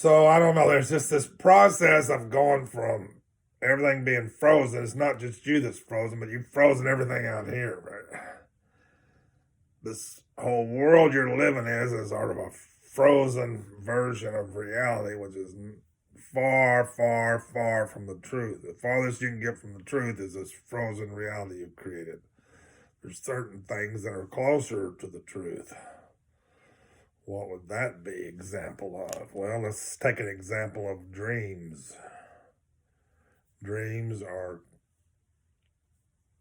So I don't know. There's just this process of going from everything being frozen. It's not just you that's frozen, but you've frozen everything out here, right? This whole world you're living is sort of a frozen version of reality, which is far, far, far from the truth. The farthest you can get from the truth is this frozen reality you've created. There's certain things that are closer to the truth. What would that be example of? Well, let's take an example of dreams. Dreams are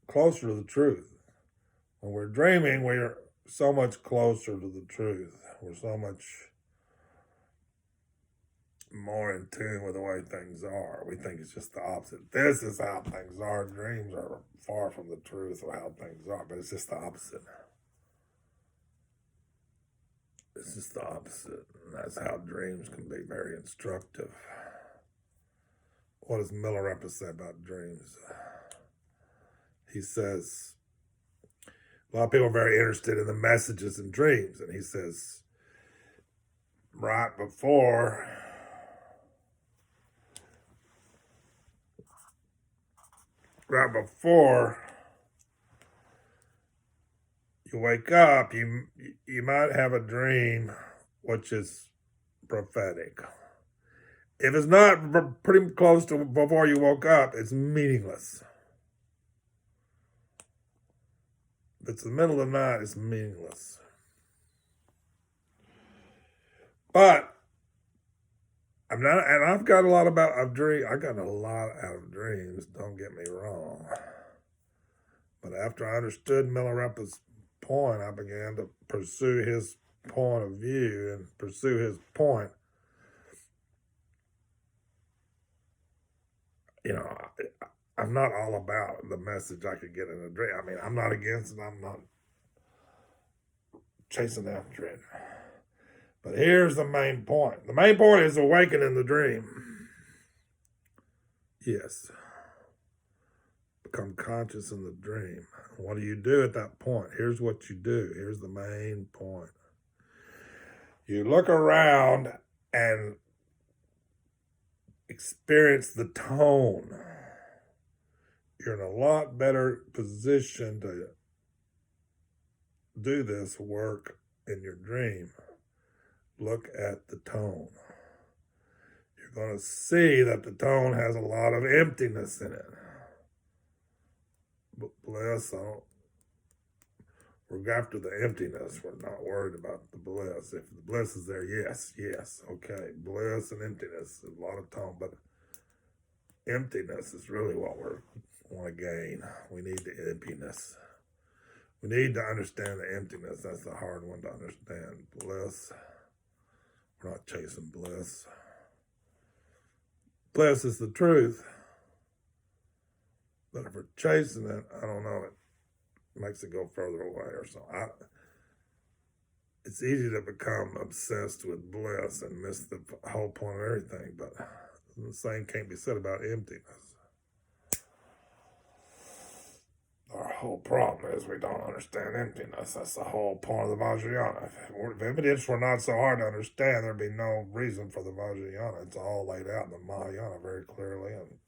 closer to the truth. When we're dreaming, we're so much closer to the truth. We're so much more in tune with the way things are. We think it's just the opposite. This is how things are. Dreams are far from the truth of how things are, but it's just the opposite. It's just the opposite. And that's how dreams can be very instructive. What does Milarepa say about dreams? He says, a lot of people are very interested in the messages in dreams. And he says, right before you wake up, you might have a dream which is prophetic. If it's not pretty close to before you woke up, it's meaningless. If it's the middle of the night, it's meaningless. But I'm not, and I've got a lot of dreams. I got a lot out of dreams. Don't get me wrong. But after I understood Milarepa's point, I began to pursue his point of view and pursue his point. You know, I'm not all about the message I could get in a dream. I mean, I'm not against it. I'm not chasing after it. But here's the main point. The main point is awakening the dream. Yes. Become conscious in the dream. What do you do at that point? Here's what you do. Here's the main point. You look around and experience the tone. You're in a lot better position to do this work in your dream. Look at the tone. You're going to see that the tone has a lot of emptiness in it. But bliss, we're after the emptiness. We're not worried about the bliss. If the bliss is there, yes, okay. Bliss and emptiness, a lot of tone, but emptiness is really what we want to gain. We need the emptiness. We need to understand the emptiness. That's the hard one to understand. Bliss. We're not chasing bliss. Bliss is the truth. But if we're chasing it, I don't know, it makes it go further away or something. It's easy to become obsessed with bliss and miss the whole point of everything, but the same can't be said about emptiness. Our whole problem is we don't understand emptiness. That's the whole point of the Vajrayana. If emptiness were not so hard to understand, there'd be no reason for the Vajrayana. It's all laid out in the Mahayana very clearly, and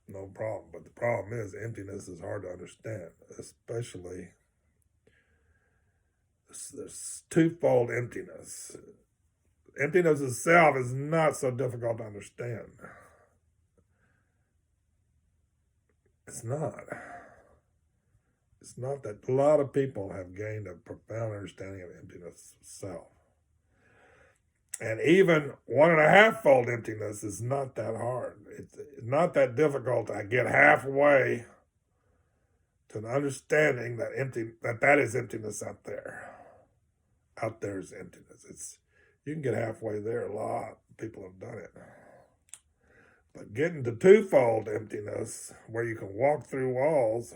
no problem. But the problem is emptiness is hard to understand, especially this twofold emptiness. Emptiness itself is not so difficult to understand. It's not. It's not that a lot of people have gained a profound understanding of emptiness itself. And even 1.5-fold emptiness is not that hard. It's not that difficult to get halfway to an understanding that is emptiness out there. Out there is emptiness. You can get halfway there. A lot of people have done it. But getting to 2-fold emptiness, where you can walk through walls,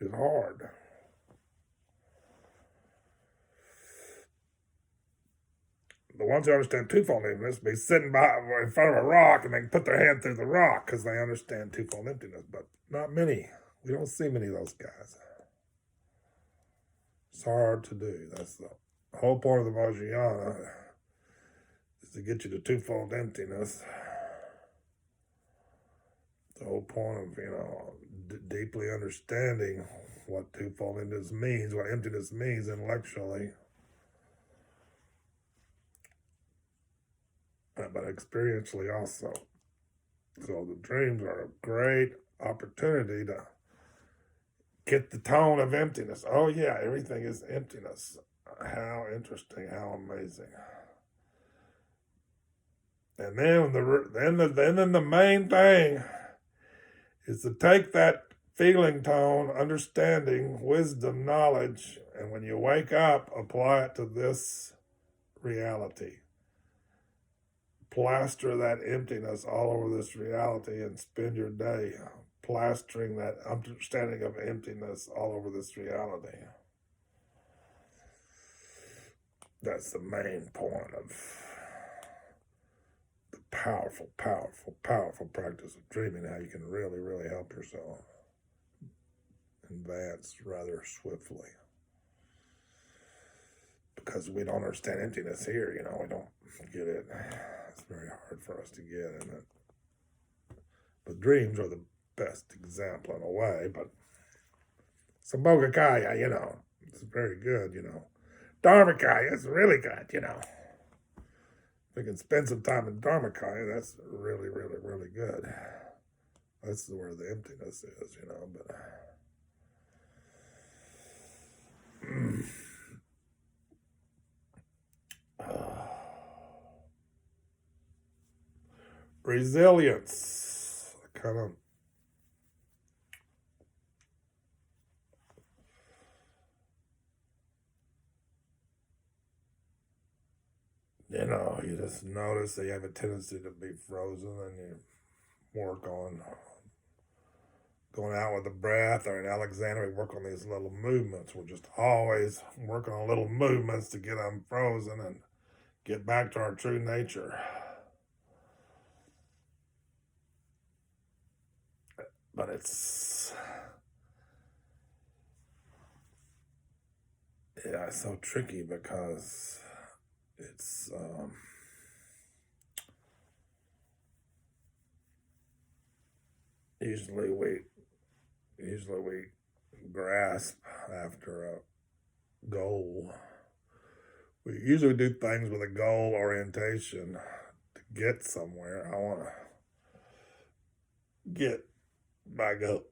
is hard. The ones who understand 2-fold emptiness be sitting in front of a rock and they can put their hand through the rock because they understand 2-fold emptiness, but not many. We don't see many of those guys. It's hard to do. That's the whole point of the Vajrayana. is to get you to twofold emptiness. The whole point of, deeply understanding what twofold emptiness means, what emptiness means intellectually, but experientially also. So the dreams are a great opportunity to get the tone of emptiness. Oh yeah, everything is emptiness. How interesting, how amazing. And then the main thing is to take that feeling tone, understanding, wisdom, knowledge, and when you wake up, apply it to this reality. Plaster that emptiness all over this reality and spend your day plastering that understanding of emptiness all over this reality. That's the main point of the powerful, powerful, powerful practice of dreaming, how you can really, really help yourself advance rather swiftly. Because we don't understand emptiness here, we don't get it. It's very hard for us to get, isn't it? But dreams are the best example in a way, but sambhogakaya, it's very good, Dharmakaya is really good, If we can spend some time in Dharmakaya, that's really, really, really good. That's where the emptiness is, but... Resilience. Kind of you just notice that you have a tendency to be frozen, and you work on going out with the breath, or in Alexander, we work on these little movements. We're just always working on little movements to get unfrozen and get back to our true nature. But it's so tricky because it's usually we grasp after a goal. We usually do things with a goal orientation to get somewhere. I want to get my goal.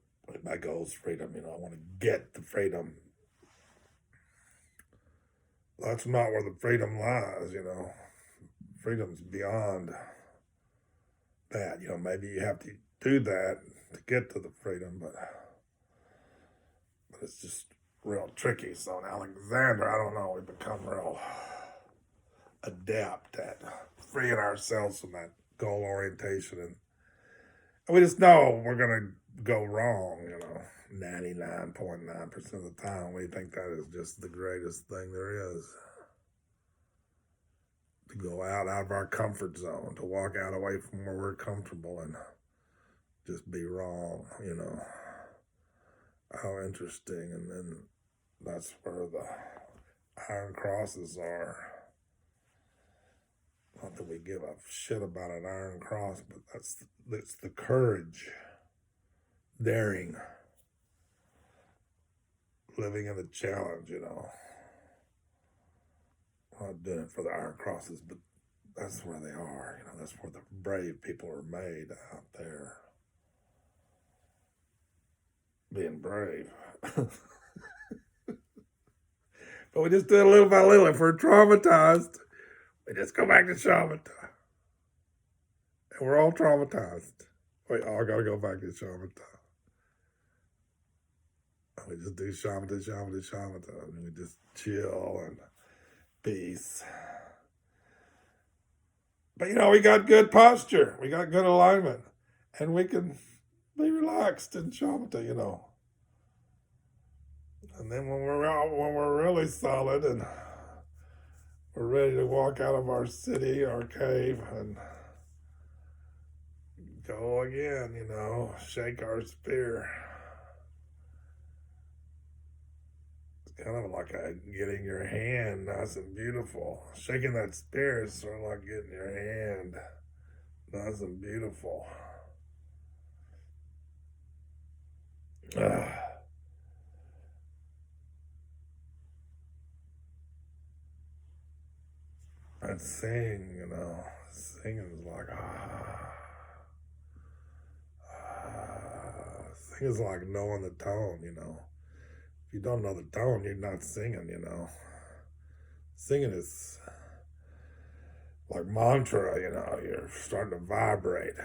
My goal is freedom. I want to get the freedom. That's not where the freedom lies. Freedom's beyond that. Maybe you have to do that to get to the freedom, but it's just real tricky. So in Alexander, I don't know, we become real adept at freeing ourselves from that goal orientation, and we just know we're gonna go wrong. 99.9% of the time, we think that is just the greatest thing there is. To go out of our comfort zone, to walk out away from where we're comfortable and just be wrong, How interesting. And then that's where the iron crosses are. Not that we give a shit about an iron cross, but that's the courage, daring, living in the challenge, I'm not doing it for the iron crosses, but that's where they are, that's where the brave people are made, out there. Being brave. But we just do it little by little. If we're traumatized, we just go back to shamatha. And we're all traumatized. We all got to go back to shamatha. We just do shamatha. And we just chill and peace. But we got good posture. We got good alignment. And we can be relaxed in shamatha, And then when we're really solid and we're ready to walk out of our city, our cave, and go again, shake our spear. kind of like getting your hand nice and beautiful. Shaking that spirit is sort of like getting your hand nice and beautiful. And sing, singing is like, singing is like knowing the tone. If you don't know the tone, you're not singing. Singing is like mantra, you're starting to vibrate.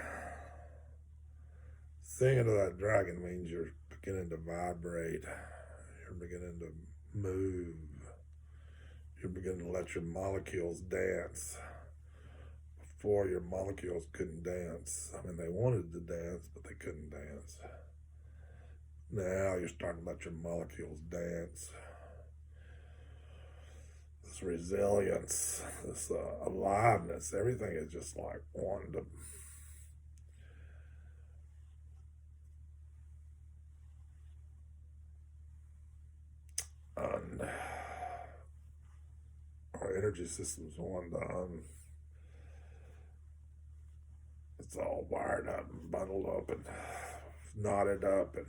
Singing to that dragon means you're beginning to vibrate. You're beginning to move. You're beginning to let your molecules dance. Before, your molecules couldn't dance. I mean, they wanted to dance, but they couldn't dance. Now you're starting to let your molecules dance. This resilience, this aliveness, everything is just like wanting to our energy system's wanting to it's all wired up and bundled up and knotted up, and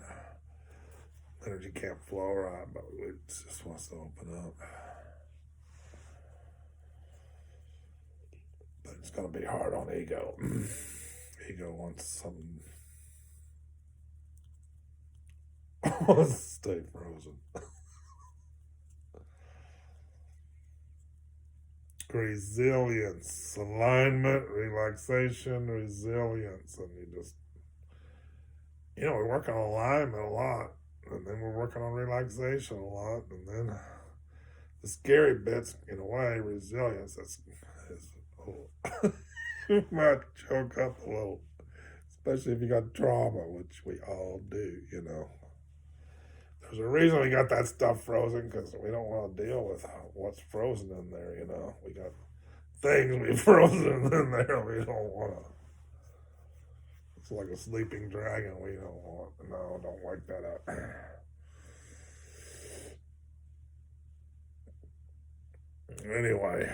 energy can't flow right, but it just wants to open up. But it's going to be hard on ego. Ego wants something. Wants to stay frozen. Resilience, alignment, relaxation, resilience, and we work on alignment a lot, and then we're working on relaxation a lot, and then the scary bits, in a way, resilience. You might choke up a little, especially if you got trauma, which we all do. There's a reason we got that stuff frozen, because we don't want to deal with what's frozen in there. We got things we frozen in there we don't want to. It's like a sleeping dragon. We don't want. No, don't wake that up. Anyway.